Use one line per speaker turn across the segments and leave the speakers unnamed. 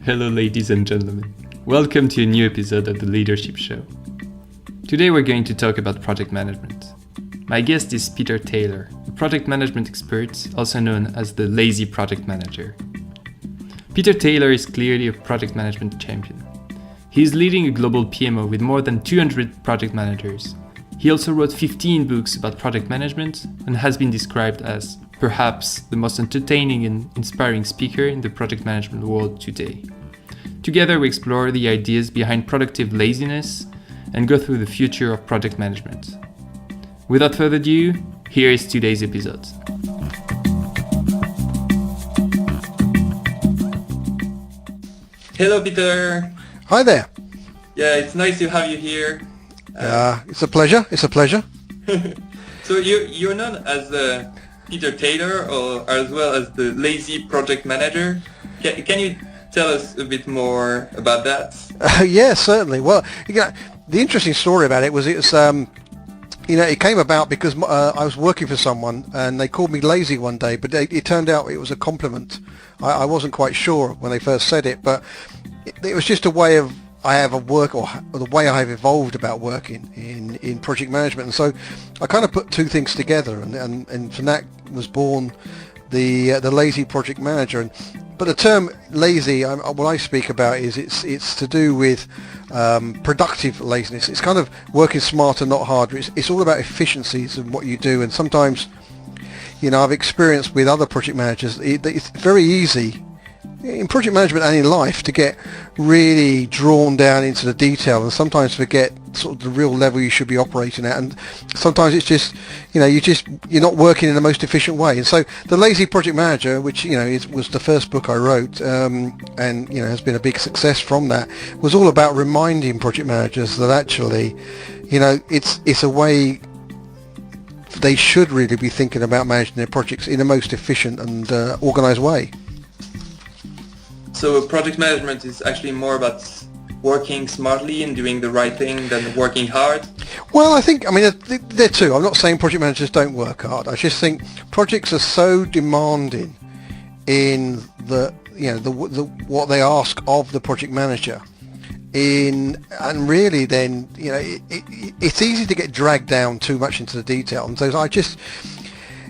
Hello ladies and gentlemen. Welcome to a new episode of the Leadership Show. Today we're going to talk about project management. My guest is Peter Taylor, a project management expert, also known as the lazy project manager. Peter Taylor is clearly a project management champion. He is leading a global PMO with more than 200 project managers. He also wrote 15 books about project management and has been described as perhaps the most entertaining and inspiring speaker in the project management world today. Together we explore the ideas behind productive laziness and go through the future of project management. Without further ado, here is today's episode.
Hello, Peter.
Hi there.
Yeah, it's nice to have you here.
It's a pleasure.
So you're known as Peter Taylor, or as well as the lazy project manager. Can you tell us a bit more about that?
Yeah, certainly. Well, the interesting story about it was it came about because I was working for someone and they called me lazy one day, but it turned out it was a compliment. I wasn't quite sure when they first said it, but it was just a way of the way I've evolved about working in project management. And so I kind of put two things together, and from that was born the lazy project manager. But the term lazy, what I speak about is it's to do with productive laziness. It's kind of working smarter, not harder. It's all about efficiencies and what you do. And sometimes, I've experienced with other project managers, it's very easy in project management and in life to get really drawn down into the detail and sometimes forget sort of the real level you should be operating at, and sometimes it's just you're not working in the most efficient way. And so the lazy project manager, which was the first book I wrote, and has been a big success from that, was all about reminding project managers that actually it's a way they should really be thinking about managing their projects in the most efficient and organized way.
So project management is actually more about working smartly and doing the right thing than working hard?
Well, they're two. I'm not saying project managers don't work hard. I just think projects are so demanding in what they ask of the project manager. And really then, it's easy to get dragged down too much into the detail. And so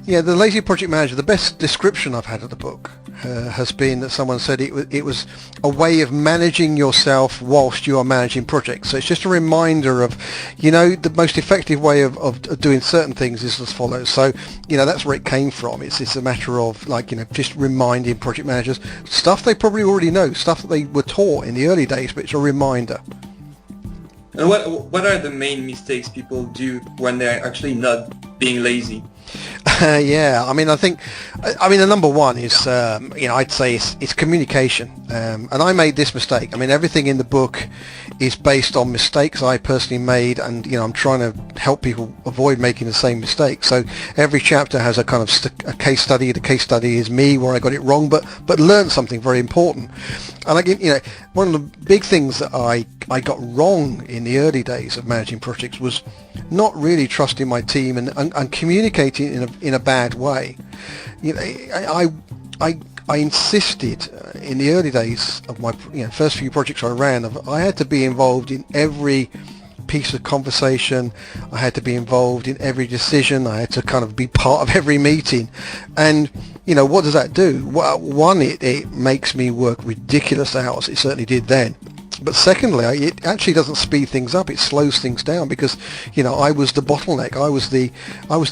the lazy project manager, the best description I've had of the book has been that someone said it was a way of managing yourself whilst you are managing projects. So it's just a reminder of, the most effective way of doing certain things is as follows. So, that's where it came from. It's a matter of just reminding project managers stuff they probably already know, stuff that they were taught in the early days, but it's a reminder.
And what are the main mistakes people do when they're actually not being lazy?
I think the number one is, I'd say it's communication. And I made this mistake. Everything in the book is based on mistakes I personally made, and, I'm trying to help people avoid making the same mistake. So every chapter has a kind of a case study. The case study is me, where I got it wrong, but learned something very important. And one of the big things that I got wrong in the early days of managing projects was not really trusting my team and communicating in a bad way. I insisted in the early days of my first few projects I ran, I had to be involved in every piece of conversation. I had to be involved in every decision. I had to kind of be part of every meeting. And what does that do? Well, one, it makes me work ridiculous hours. It certainly did then. But secondly, it actually doesn't speed things up. It slows things down because, I was the bottleneck. I was the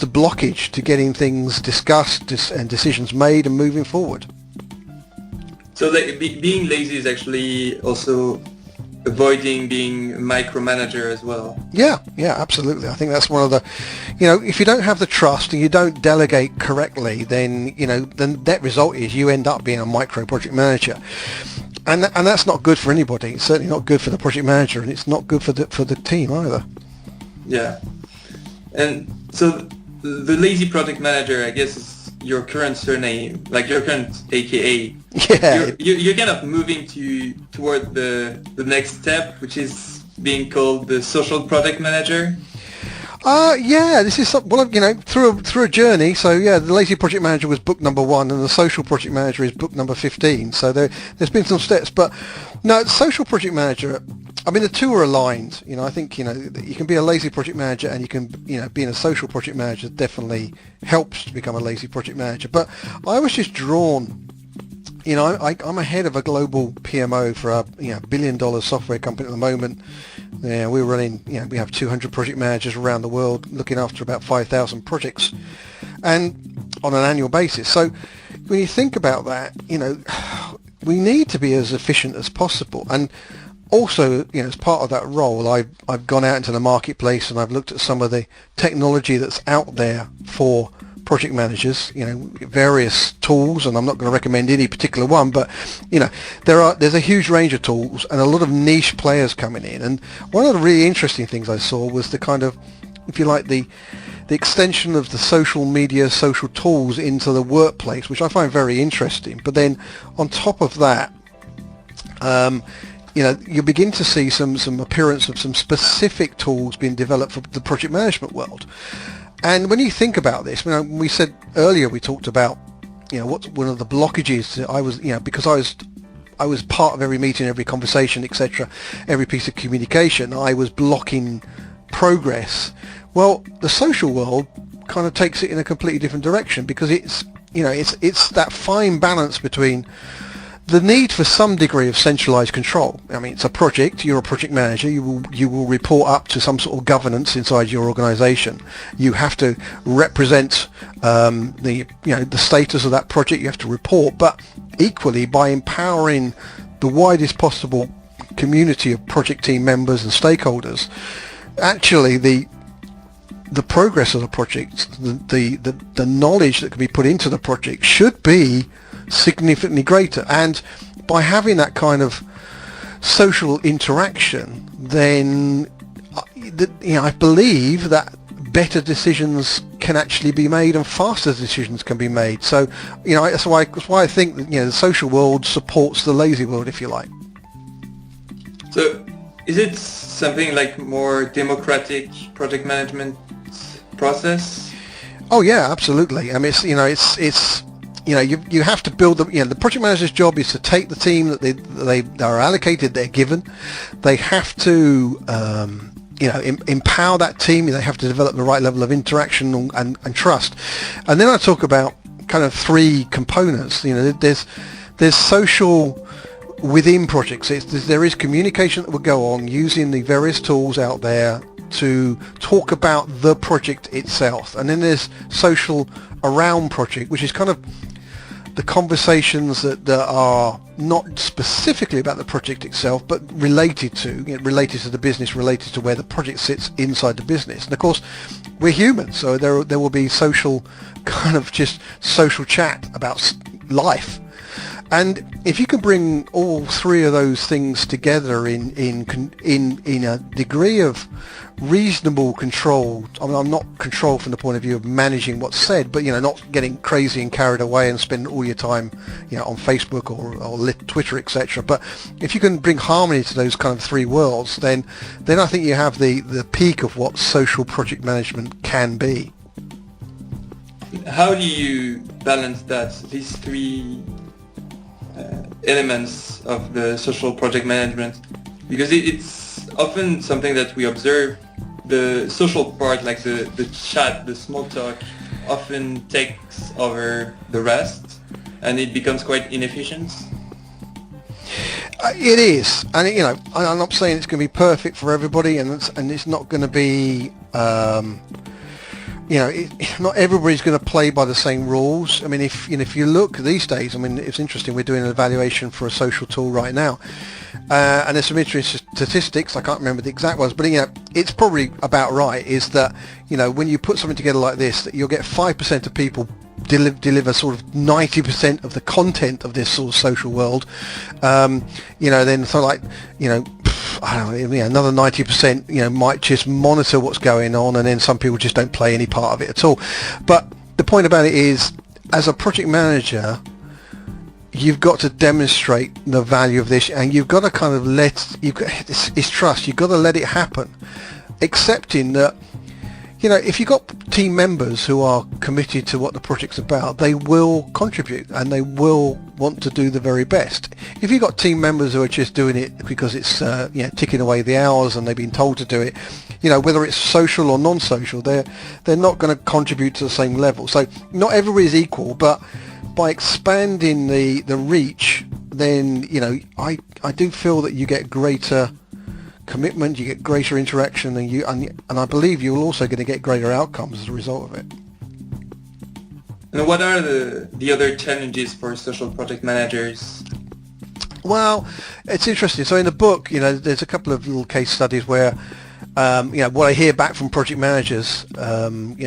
blockage to getting things discussed and decisions made and moving forward.
So being lazy is actually also avoiding being a micromanager as well.
Yeah, absolutely. I think that's one of the, if you don't have the trust and you don't delegate correctly, then, the net result is you end up being a micro project manager. And that's not good for anybody. It's certainly not good for the project manager, and it's not good for the team either.
Yeah. And so the lazy project manager, I guess, is your current surname, like your current AKA.
Yeah.
You're kind of moving toward the next step, which is being called the social project manager.
Yeah, this is through a journey. So yeah, the Lazy Project Manager was book number 1, and the Social Project Manager is book number 15. So there's been some steps, but no, Social Project Manager, I mean, the two are aligned. I think you can be a Lazy Project Manager, and you can being a Social Project Manager definitely helps to become a Lazy Project Manager. But I was just drawn. I'm ahead of a global PMO for a $1 billion software company at the moment. Yeah, we're running. We have 200 project managers around the world looking after about 5,000 projects, and on an annual basis. So when you think about that, we need to be as efficient as possible. And also, as part of that role, I've gone out into the marketplace and I've looked at some of the technology that's out there for project managers, various tools, and I'm not going to recommend any particular one, but there's a huge range of tools and a lot of niche players coming in. And one of the really interesting things I saw was the kind of, if you like, the extension of the social media, social tools into the workplace, which I find very interesting. But then on top of that, you begin to see some appearance of some specific tools being developed for the project management world. And when you think about this, we said earlier, we talked about, what's one of the blockages that I was, because I was part of every meeting, every conversation, etc., every piece of communication, I was blocking progress. Well, the social world kind of takes it in a completely different direction, because it's that fine balance between the need for some degree of centralized control. I mean, it's a project. You're a project manager. You will report up to some sort of governance inside your organization. You have to represent the status of that project. You have to report, but equally, by empowering the widest possible community of project team members and stakeholders, actually the progress of the project, the knowledge that can be put into the project should be significantly greater. And by having that kind of social interaction, then I believe that better decisions can actually be made and faster decisions can be made. So that's why I think that the social world supports the lazy world, if you like.
So is it something like more democratic project management process?
Oh yeah, absolutely. I mean, it's you have to build the project manager's job is to take the team that they are allocated, they're given. They have to empower that team. They have to develop the right level of interaction and trust. And then I talk about kind of 3 components. There's social within projects. There is communication that will go on using the various tools out there to talk about the project itself. And then there's social around project, which is kind of the conversations that are not specifically about the project itself, but related to the business, related to where the project sits inside the business. And of course, we're humans, so there will be social, kind of just social chat about life. And if you can bring all 3 of those things together in a degree of reasonable control, I mean, I'm not control from the point of view of managing what's said, but not getting crazy and carried away and spending all your time on Facebook or Twitter, etc. But if you can bring harmony to those kind of 3 worlds, then I think you have the peak of what social project management can be.
How do you balance these 3 elements of the social project management? Because it's often something that we observe. The social part, like the chat, the small talk, often takes over the rest, and it becomes quite inefficient.
It is, and I'm not saying it's going to be perfect for everybody, and it's not going to be. Not everybody's going to play by the same rules. I mean, if you look these days, I mean, it's interesting. We're doing an evaluation for a social tool right now, and there's some interesting statistics. I can't remember the exact ones, but it's probably about right. Is that when you put something together like this, that you'll get 5% of people deliver sort of 90% of the content of this sort of social world. Then so like I don't know, another 90% might just monitor what's going on, and then some people just don't play any part of it at all. But the point about it is, as a project manager, you've got to demonstrate the value of this, and you've got to kind of it's trust. You've got to let it happen, accepting that if you've got team members who are committed to what the project's about, they will contribute and they will want to do the very best. If you've got team members who are just doing it because it's ticking away the hours and they've been told to do it, whether it's social or non-social, they're not going to contribute to the same level. So not everybody's equal, but by expanding the reach, then I do feel that you get greater commitment, you get greater interaction, and I believe you're also going to get greater outcomes as a result of it.
And what are the other challenges for social project managers?
Well, it's interesting. So in the book, there's a couple of little case studies where what I hear back from project managers,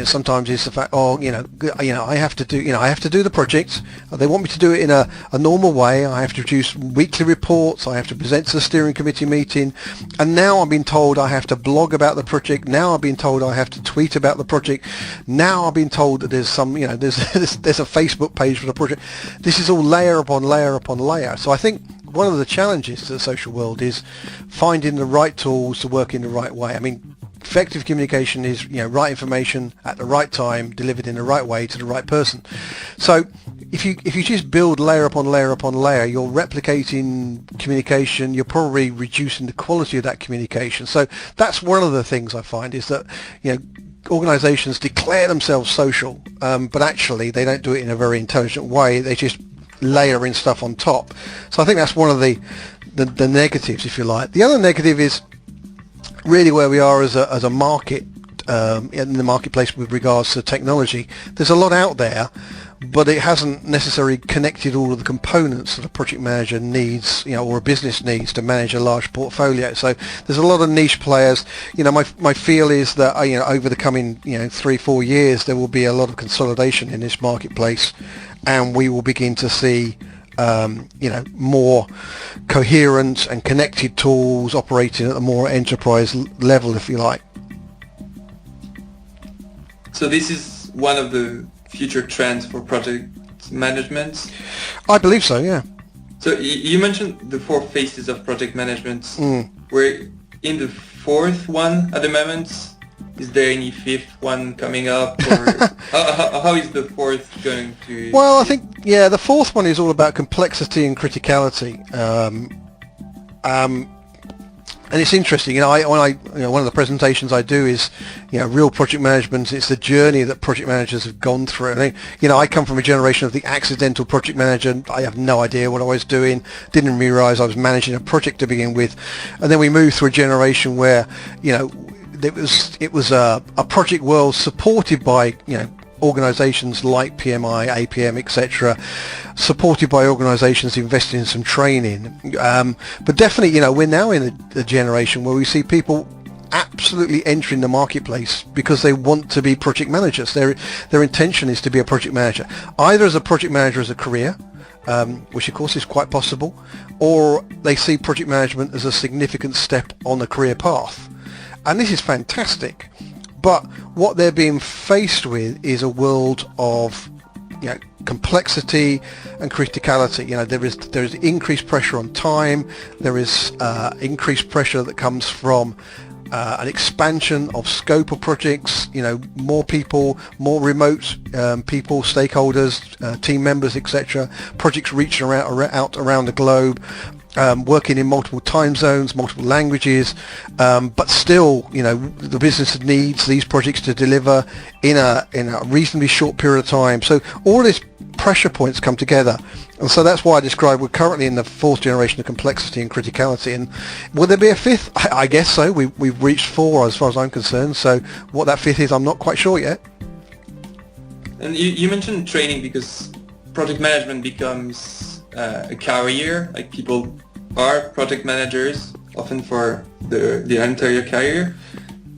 sometimes is the fact, I have to do the project. They want me to do it in a normal way. I have to produce weekly reports. I have to present to the steering committee meeting. And now I'm being told I have to blog about the project. Now I'm being told I have to tweet about the project. Now I'm being told that there's there's a Facebook page for the project. This is all layer upon layer upon layer. So I think one of the challenges to the social world is finding the right tools to work in the right way. I mean, effective communication is right information at the right time, delivered in the right way to the right person. So if you just build layer upon layer upon layer, you're replicating communication. You're probably reducing the quality of that communication. So that's one of the things I find is that organizations declare themselves social, but actually they don't do it in a very intelligent way. They just layering stuff on top. So I think that's one of the negatives, if you like. The other negative is really where we are as a market, in the marketplace with regards to technology. There's a lot out there, but it hasn't necessarily connected all of the components that a project manager needs, or a business needs to manage a large portfolio. So there's a lot of niche players. My feel is that over the coming 3-4 years there will be a lot of consolidation in this marketplace, and we will begin to see more coherent and connected tools operating at a more enterprise level, if you like.
So this is one of the future trends for project management?
I believe so, yeah.
So you mentioned the 4 phases of project management. We're in the 4th one at the moment. Is there any 5th one coming up, or how is the 4th going to?
Well, I think the 4th one is all about complexity and criticality, and it's interesting. One of the presentations I do is real project management. It's the journey that project managers have gone through. And I come from a generation of the accidental project manager. I have no idea what I was doing. Didn't realise I was managing a project to begin with, and then we moved through a generation where it was a project world supported by organizations like PMI, APM, etc., supported by organizations investing in some training. But definitely, we're now in a generation where we see people absolutely entering the marketplace because they want to be project managers. Their intention is to be a project manager, either as a project manager as a career, which of course is quite possible, or they see project management as a significant step on the career path. And this is fantastic, but what they're being faced with is a world of complexity and criticality. There is increased pressure on time. There is increased pressure that comes from an expansion of scope of projects. More people, more remote people, stakeholders, team members, etc. Projects reaching out around the globe. Working in multiple time zones, multiple languages, but still, the business needs these projects to deliver in a reasonably short period of time. So all these pressure points come together, and so that's why I describe we're currently in the 4th generation of complexity and criticality. And will there be a 5th? I guess so. We've reached 4 as far as I'm concerned. So what that 5th is, I'm not quite sure yet.
And you mentioned training, because project management becomes a career. Like, people are project managers often for the entire career.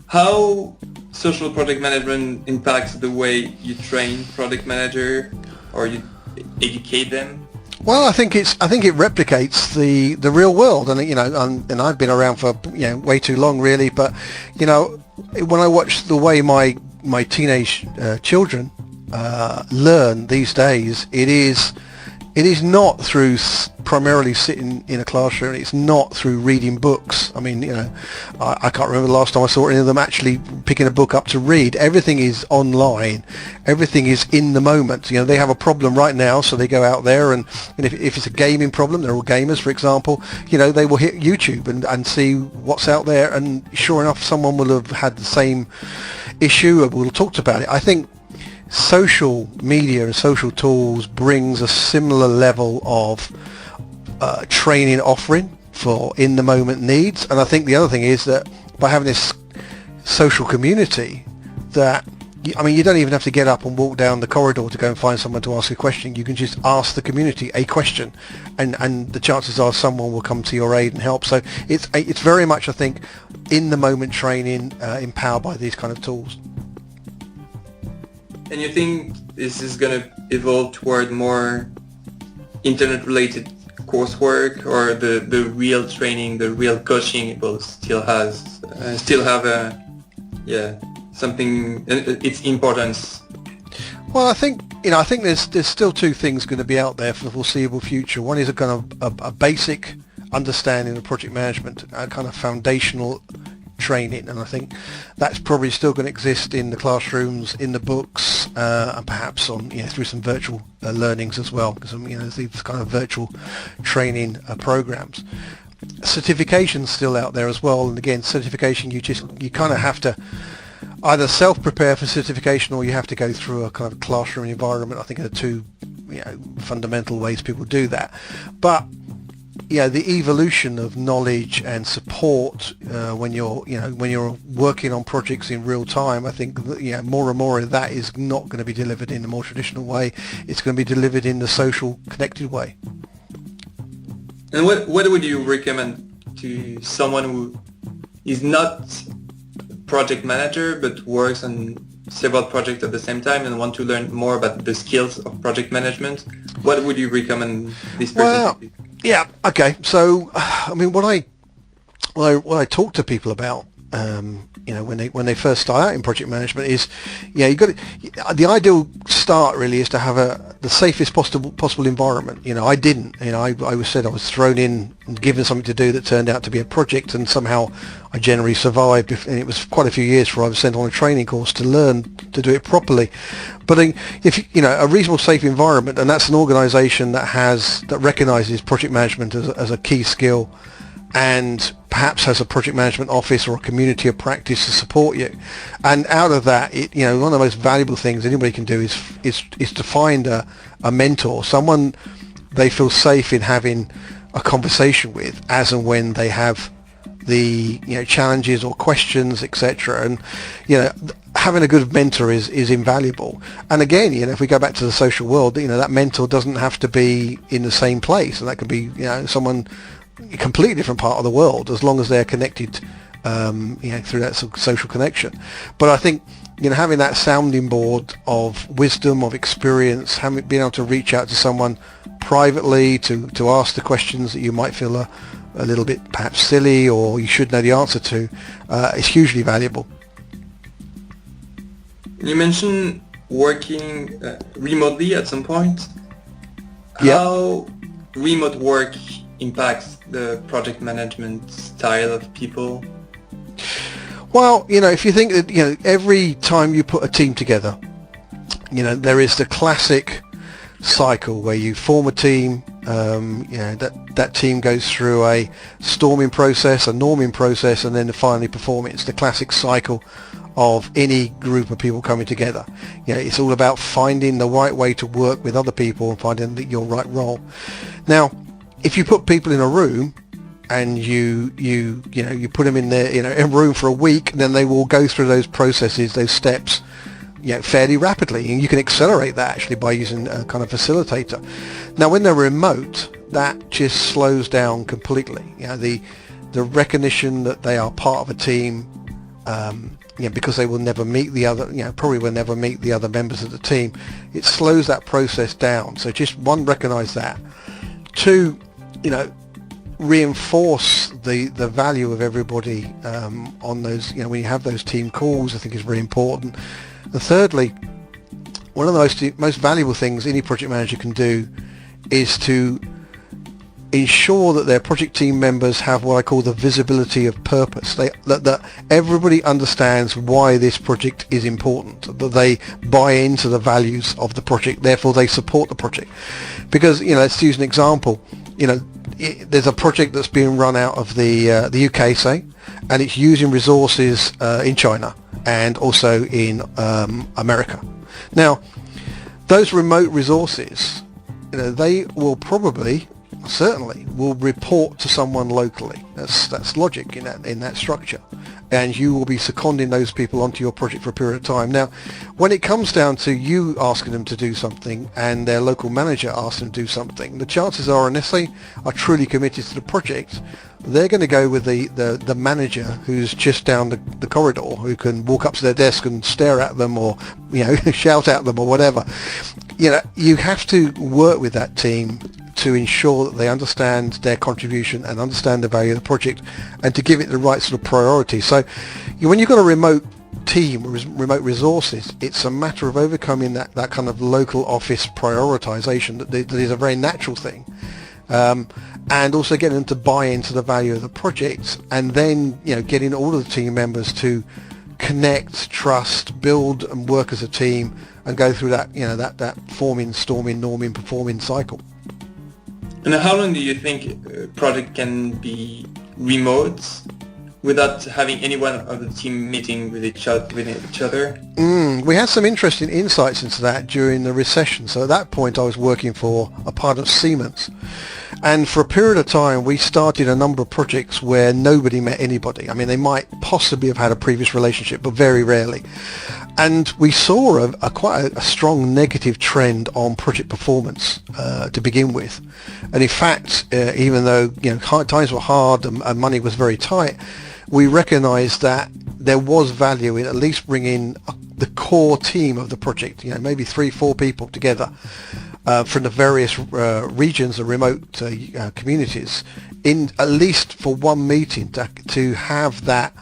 How social project management impacts the way you train project manager or you educate them?
Well, I think it replicates the real world, and and I've been around for way too long, really. But when I watch the way my teenage children learn these days, it is not through primarily sit in a classroom. It's not through reading books. I mean, I can't remember the last time I saw any of them actually picking a book up to read. Everything is online. Everything is in the moment. They have a problem right now, so they go out there, and if it's a gaming problem, they're all gamers, for example, they will hit YouTube and see what's out there, and sure enough, someone will have had the same issue and will talk about it. I think social media and social tools brings a similar level of training offering for in the moment needs, and I think the other thing is that by having this social community, that you don't even have to get up and walk down the corridor to go and find someone to ask a question. You can just ask the community a question, and the chances are someone will come to your aid and help. So it's very much, I think, in the moment training, empowered by these kind of tools.
And you think this is going to evolve toward more internet-related coursework, or the real training, the real coaching will still have something, its importance?
Well, I think there's still two things going to be out there for the foreseeable future. One is a kind of a basic understanding of project management, a kind of foundational training, and I think that's probably still going to exist in the classrooms, in the books, and perhaps on through some virtual learnings as well, because there's these kind of virtual training programs. Certification's still out there as well, and again, certification, you kind of have to either self-prepare for certification, or you have to go through a kind of classroom environment. I think are two fundamental ways people do that. But the evolution of knowledge and support when you're working on projects in real time, I think more and more of that is not going to be delivered in the more traditional way. It's going to be delivered in the social, connected way.
And what would you recommend to someone who is not a project manager but works on several projects at the same time and want to learn more about the skills of project management? What would you recommend this person to do?
Yeah. Okay. So, I mean, what I talk to people about, when they first start out in project management is, the ideal start really is to have the safest possible environment. I didn't. I was thrown in and given something to do that turned out to be a project, and somehow I generally survived. And it was quite a few years before I was sent on a training course to learn to do it properly. But if a reasonable safe environment, and that's an organisation that recognises project management as a key skill, and perhaps has a project management office or a community of practice to support you. And out of that, one of the most valuable things anybody can do is to find a mentor, someone they feel safe in having a conversation with as and when they have the challenges or questions, etc. And having a good mentor is invaluable. And again, if we go back to the social world, that mentor doesn't have to be in the same place, and that could be someone a completely different part of the world, as long as they're connected through that social connection. But I think having that sounding board of wisdom, of experience, being able to reach out to someone privately to ask the questions that you might feel a little bit perhaps silly or you should know the answer to, is hugely valuable.
You mentioned working remotely at some point.
Yeah.
How remote work impacts the project management style of people?
Well, if you think that every time you put a team together, there is the classic cycle where you form a team, that team goes through a storming process, a norming process, and then finally perform it. It's the classic cycle of any group of people coming together. It's all about finding the right way to work with other people and finding your right role. Now, if you put people in a room and you put them in there in a room for a week, then they will go through those processes, those steps, fairly rapidly, and you can accelerate that actually by using a kind of facilitator. Now, when they're remote, that just slows down completely. The recognition that they are part of a team, because they will never meet the other, probably will never meet the other members of the team. It slows that process down. So just one, recognize that. Two, reinforce the value of everybody on those, when you have those team calls, I think is very important. And thirdly, one of the most valuable things any project manager can do is to ensure that their project team members have what I call the visibility of purpose. That everybody understands why this project is important, that they buy into the values of the project, therefore they support the project. Because, let's use an example. There's a project that's being run out of the UK, say, and it's using resources in China and also in America. Now, those remote resources, they will certainly will report to someone locally. That's logic in that structure, and you will be seconding those people onto your project for a period of time. Now, when it comes down to you asking them to do something and their local manager asks them to do something, the chances are, unless they are truly committed to the project, they're going to go with the manager who's just down the corridor, who can walk up to their desk and stare at them, or shout at them or whatever. You have to work with that team to ensure that they understand their contribution and understand the value of the project, and to give it the right sort of priority. So when you've got a remote team, remote resources, it's a matter of overcoming that kind of local office prioritization that is a very natural thing, and also getting them to buy into the value of the project, and then getting all of the team members to connect, trust, build and work as a team, and go through that that forming, storming, norming, performing cycle.
And how long do you think a project can be remote without having anyone of the team meeting with each other?
We had some interesting insights into that during the recession. So at that point I was working for a part of Siemens, and for a period of time we started a number of projects where nobody met anybody. I mean, they might possibly have had a previous relationship, but very rarely. And we saw quite a strong negative trend on project performance to begin with. And in fact, even though times were hard and money was very tight, we recognized that there was value in at least bringing the core team of the project, maybe 3-4 people together from the various regions and remote communities, in at least for one meeting, to have that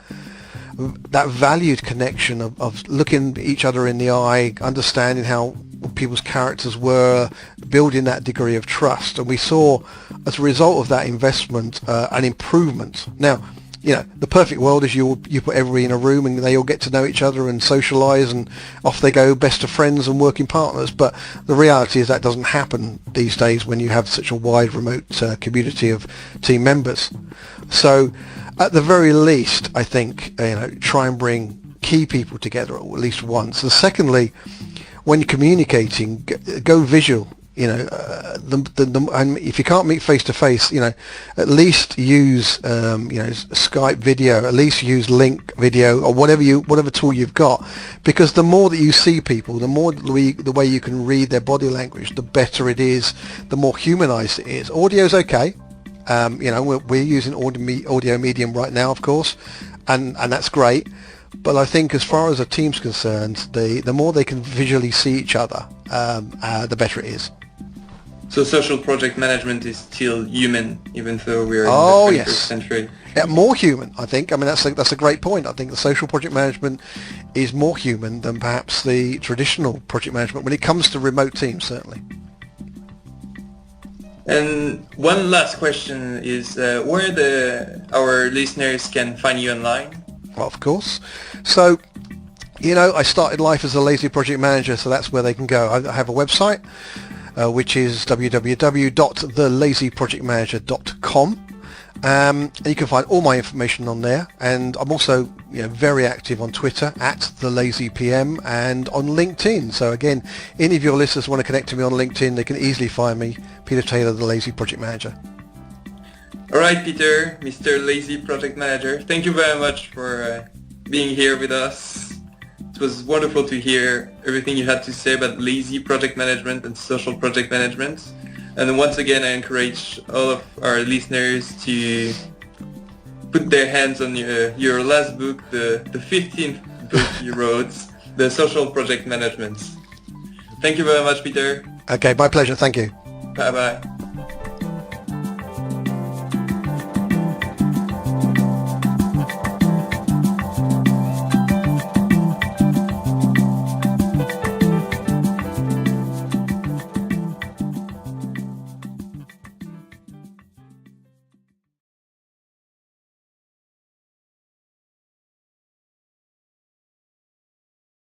valued connection of looking each other in the eye, understanding how people's characters were, building that degree of trust. And we saw, as a result of that investment, an improvement. Now, the perfect world is you put everybody in a room and they all get to know each other and socialise, and off they go, best of friends and working partners. But the reality is that doesn't happen these days when you have such a wide remote community of team members. So at the very least, I think, try and bring key people together at least once. And secondly, when you're communicating, go visual. And if you can't meet face to face, at least use Skype video, at least use link video, or whatever tool you've got, because the more that you see people, the more the way you can read their body language, the better it is, the more humanized it is. Audio's okay. We're using audio medium right now, of course, and that's great. But I think as far as a team's concerned, the more they can visually see each other, the better it is.
So social project management is still human, even though we're in the 21st century.
Yeah, more human, I think. I mean, that's a great point. I think the social project management is more human than perhaps the traditional project management when it comes to remote teams, certainly. And
one last question is where our listeners can find you online?
Well, of course. So, I started life as a lazy project manager, so that's where they can go. I have a website, which is www.thelazyprojectmanager.com. And you can find all my information on there, and I'm also very active on Twitter @thelazypm and on LinkedIn. So again, any of your listeners want to connect to me on LinkedIn, they can easily find me, Peter Taylor, the Lazy Project Manager.
All right, Peter, Mr. Lazy Project Manager, thank you very much for being here with us. It was wonderful to hear everything you had to say about lazy project management and social project management. And once again, I encourage all of our listeners to put their hands on your last book, the 15th book you wrote, The Social Project Management. Thank you very much, Peter.
Okay, my pleasure. Thank you.
Bye-bye.